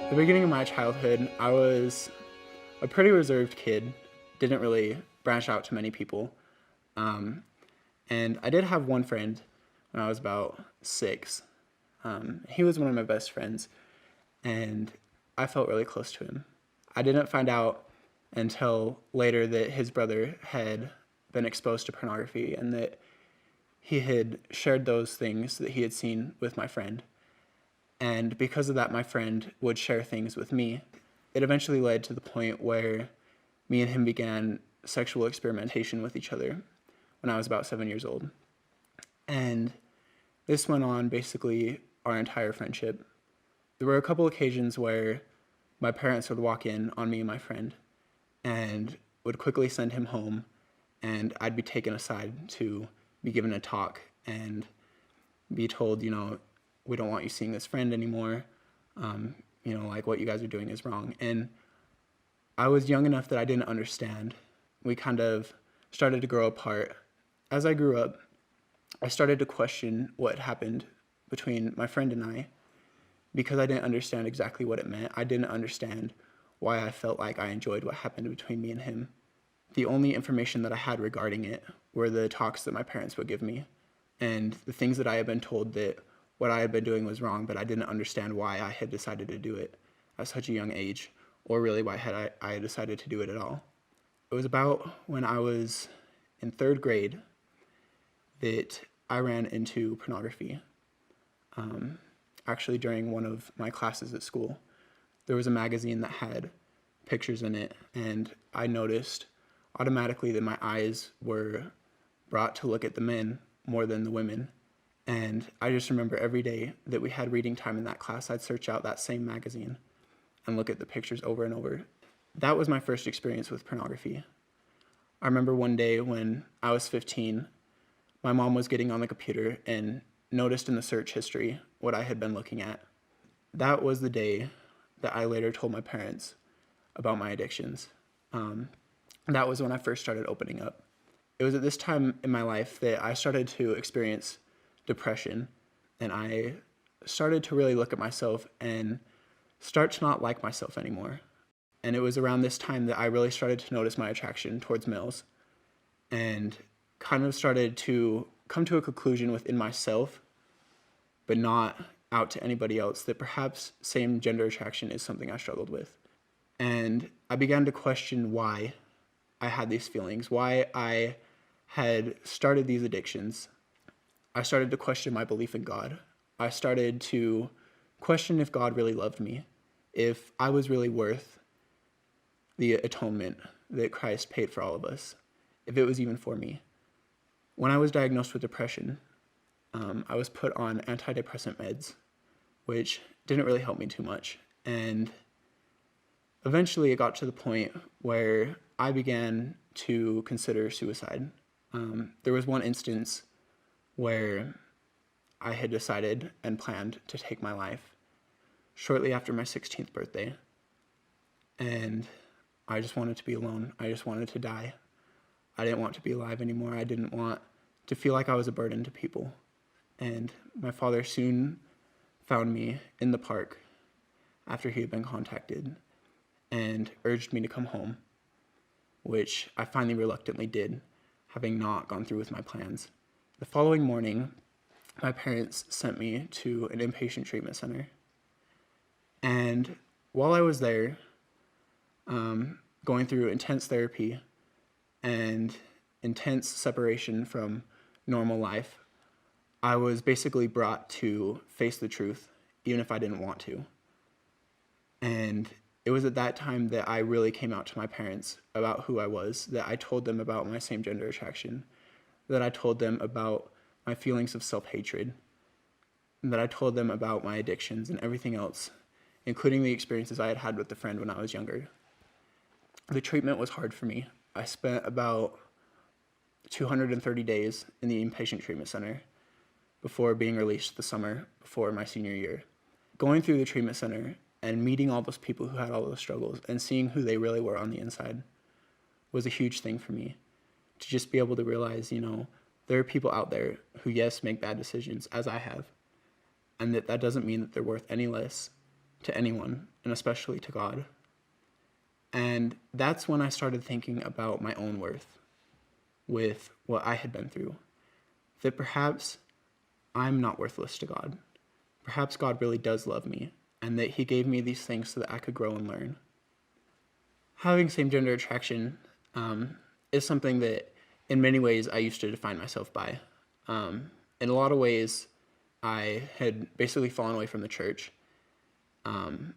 The beginning of my childhood, I was a pretty reserved kid, didn't really branch out to many people. Um, and I did have one friend when I was about 6. He was one of my best friends, and I felt really close to him. I didn't find out until later that his brother had been exposed to pornography and that he had shared those things that he had seen with my friend. And because of that, my friend would share things with me. It eventually led to the point where me and him began sexual experimentation with each other when I was about 7 years old. And this went on basically our entire friendship. There were a couple occasions where my parents would walk in on me and my friend and would quickly send him home, and I'd be taken aside to be given a talk and be told, we don't want you seeing this friend anymore. Like what you guys are doing is wrong. And I was young enough that I didn't understand. We kind of started to grow apart. As I grew up, I started to question what happened between my friend and I because I didn't understand exactly what it meant. I didn't understand why I felt like I enjoyed what happened between me and him. The only information that I had regarding it were the talks that my parents would give me and the things that I had been told that what I had been doing was wrong, but I didn't understand why I had decided to do it at such a young age, or really why I had decided to do it at all. It was about when I was in 3rd grade that I ran into pornography. Actually, during one of my classes at school, there was a magazine that had pictures in it, and I noticed automatically that my eyes were brought to look at the men more than the women. And I just remember every day that we had reading time in that class, I'd search out that same magazine and look at the pictures over and over. That was my first experience with pornography. I remember one day when I was 15, my mom was getting on the computer and noticed in the search history what I had been looking at. That was the day that I later told my parents about my addictions. That was when I first started opening up. It was at this time in my life that I started to experience depression, and I started to really look at myself and start to not like myself anymore. And it was around this time that I really started to notice my attraction towards males and kind of started to come to a conclusion within myself, but not out to anybody else, that perhaps same gender attraction is something I struggled with. And I began to question why I had these feelings, why I had started these addictions. I started to question my belief in God. I started to question if God really loved me, if I was really worth the atonement that Christ paid for all of us, if it was even for me. When I was diagnosed with depression, I was put on antidepressant meds, which didn't really help me too much. And eventually it got to the point where I began to consider suicide. There was one instance where I had decided and planned to take my life shortly after my 16th birthday. And I just wanted to be alone. I just wanted to die. I didn't want to be alive anymore. I didn't want to feel like I was a burden to people. And my father soon found me in the park after he had been contacted and urged me to come home, which I finally reluctantly did, having not gone through with my plans. The following morning, my parents sent me to an inpatient treatment center. And while I was there, going through intense therapy and intense separation from normal life, I was basically brought to face the truth, even if I didn't want to. And it was at that time that I really came out to my parents about who I was, that I told them about my same gender attraction, that I told them about my feelings of self-hatred, that I told them about my addictions and everything else, including the experiences I had had with a friend when I was younger. The treatment was hard for me. I spent about 230 days in the inpatient treatment center before being released the summer before my senior year. Going through the treatment center and meeting all those people who had all those struggles and seeing who they really were on the inside was a huge thing for me. To just be able to realize, There are people out there who, yes, make bad decisions, as I have, and that doesn't mean that they're worth any less to anyone, and especially to God. And that's when I started thinking about my own worth with what I had been through, that perhaps I'm not worthless to God. Perhaps God really does love me, and that he gave me these things so that I could grow and learn. Having same-gender attraction is something that in many ways I used to define myself by. In a lot of ways, I had basically fallen away from the church,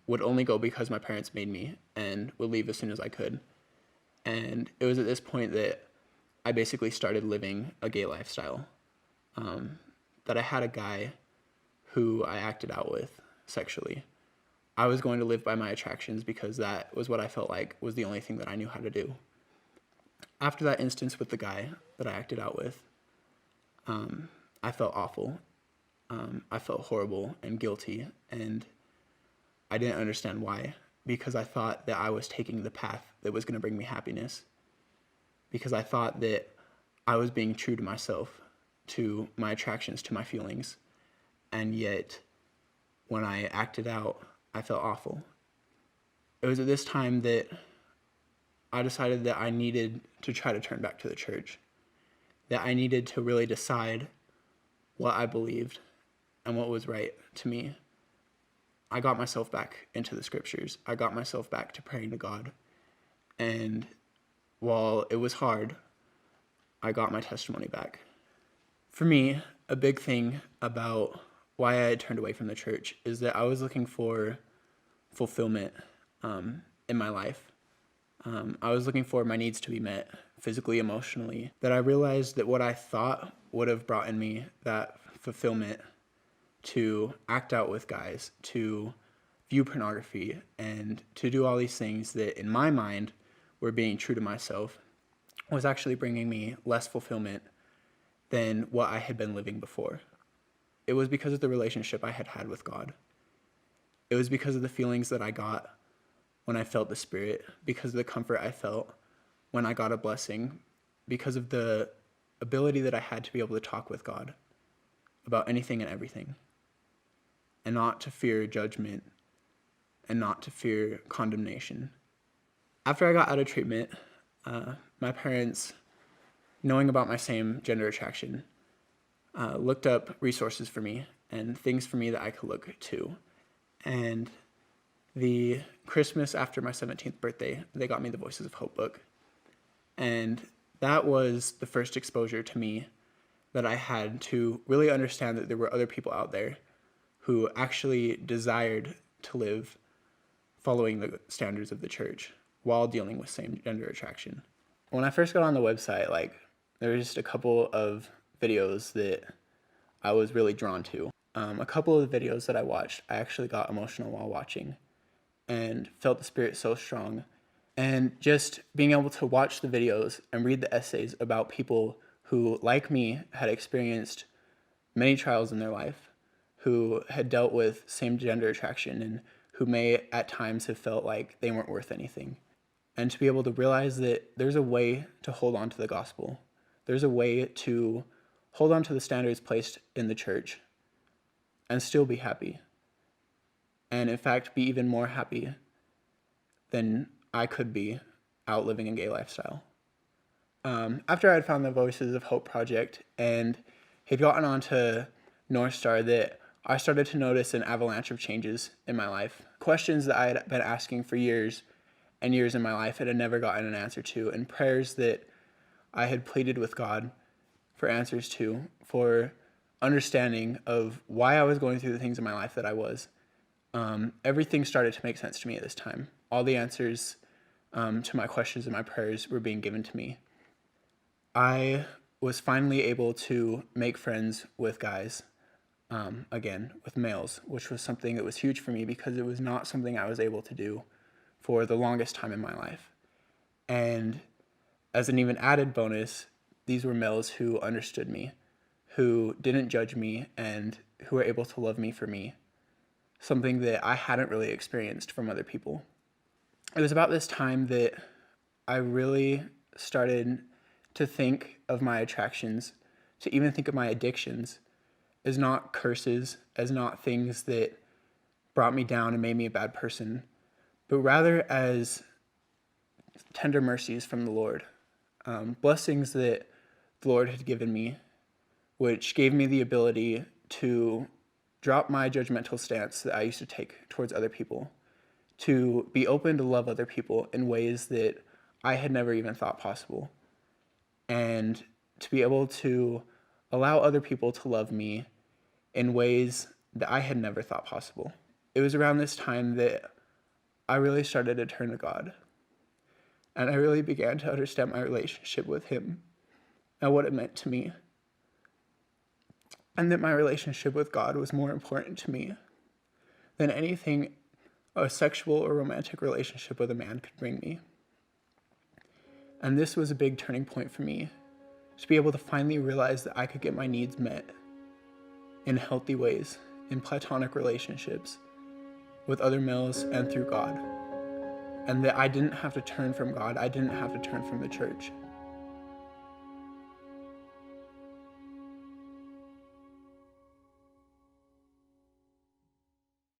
would only go because my parents made me, and would leave as soon as I could. And it was at this point that I basically started living a gay lifestyle, that I had a guy who I acted out with sexually. I was going to live by my attractions because that was what I felt like was the only thing that I knew how to do. After that instance with the guy that I acted out with, I felt awful. I felt horrible and guilty, and I didn't understand why, because I thought that I was taking the path that was going to bring me happiness, because I thought that I was being true to myself, to my attractions, to my feelings, and yet when I acted out, I felt awful. It was at this time that I decided that I needed to try to turn back to the church, that I needed to really decide what I believed and what was right to me. I got myself back into the scriptures. I got myself back to praying to God. And while it was hard, I got my testimony back. For me, a big thing about why I had turned away from the church is that I was looking for fulfillment in my life. I was looking for my needs to be met physically, emotionally, that I realized that what I thought would have brought in me that fulfillment to act out with guys, to view pornography, and to do all these things that in my mind were being true to myself, was actually bringing me less fulfillment than what I had been living before. It was because of the relationship I had had with God. It was because of the feelings that I got when I felt the Spirit, because of the comfort I felt when I got a blessing, because of the ability that I had to be able to talk with God about anything and everything, and not to fear judgment, and not to fear condemnation. After I got out of treatment, my parents, knowing about my same gender attraction, looked up resources for me and things for me that I could look to. And the Christmas after my 17th birthday, they got me the Voices of Hope book. And that was the first exposure to me that I had to really understand that there were other people out there who actually desired to live following the standards of the church while dealing with same-gender attraction. When I first got on the website, there were just a couple of videos that I was really drawn to. A couple of the videos that I watched, I actually got emotional while watching and felt the Spirit so strong. And just being able to watch the videos and read the essays about people who, like me, had experienced many trials in their life, who had dealt with same-gender attraction, and who may at times have felt like they weren't worth anything. And to be able to realize that there's a way to hold on to the gospel. There's a way to hold on to the standards placed in the church and still be happy. And in fact, be even more happy than I could be out living a gay lifestyle. After I had found the Voices of Hope project and had gotten onto North Star, that I started to notice an avalanche of changes in my life. Questions that I had been asking for years and years in my life and had never gotten an answer to, and prayers that I had pleaded with God for answers to, for understanding of why I was going through the things in my life that I was. Everything started to make sense to me at this time. All the answers to my questions and my prayers were being given to me. I was finally able to make friends with guys, again, with males, which was something that was huge for me because it was not something I was able to do for the longest time in my life. And as an even added bonus, these were males who understood me, who didn't judge me, and who were able to love me for me, something that I hadn't really experienced from other people. It was about this time that I really started to think of my attractions to even think of my addictions as not curses, as not things that brought me down and made me a bad person, but rather as tender mercies from the Lord, blessings that the Lord had given me, which gave me the ability to drop my judgmental stance that I used to take towards other people, to be open to love other people in ways that I had never even thought possible, and to be able to allow other people to love me in ways that I had never thought possible. It was around this time that I really started to turn to God, and I really began to understand my relationship with Him and what it meant to me, and that my relationship with God was more important to me than anything a sexual or romantic relationship with a man could bring me. And this was a big turning point for me, to be able to finally realize that I could get my needs met in healthy ways, in platonic relationships, with other males and through God. And that I didn't have to turn from God, I didn't have to turn from the church.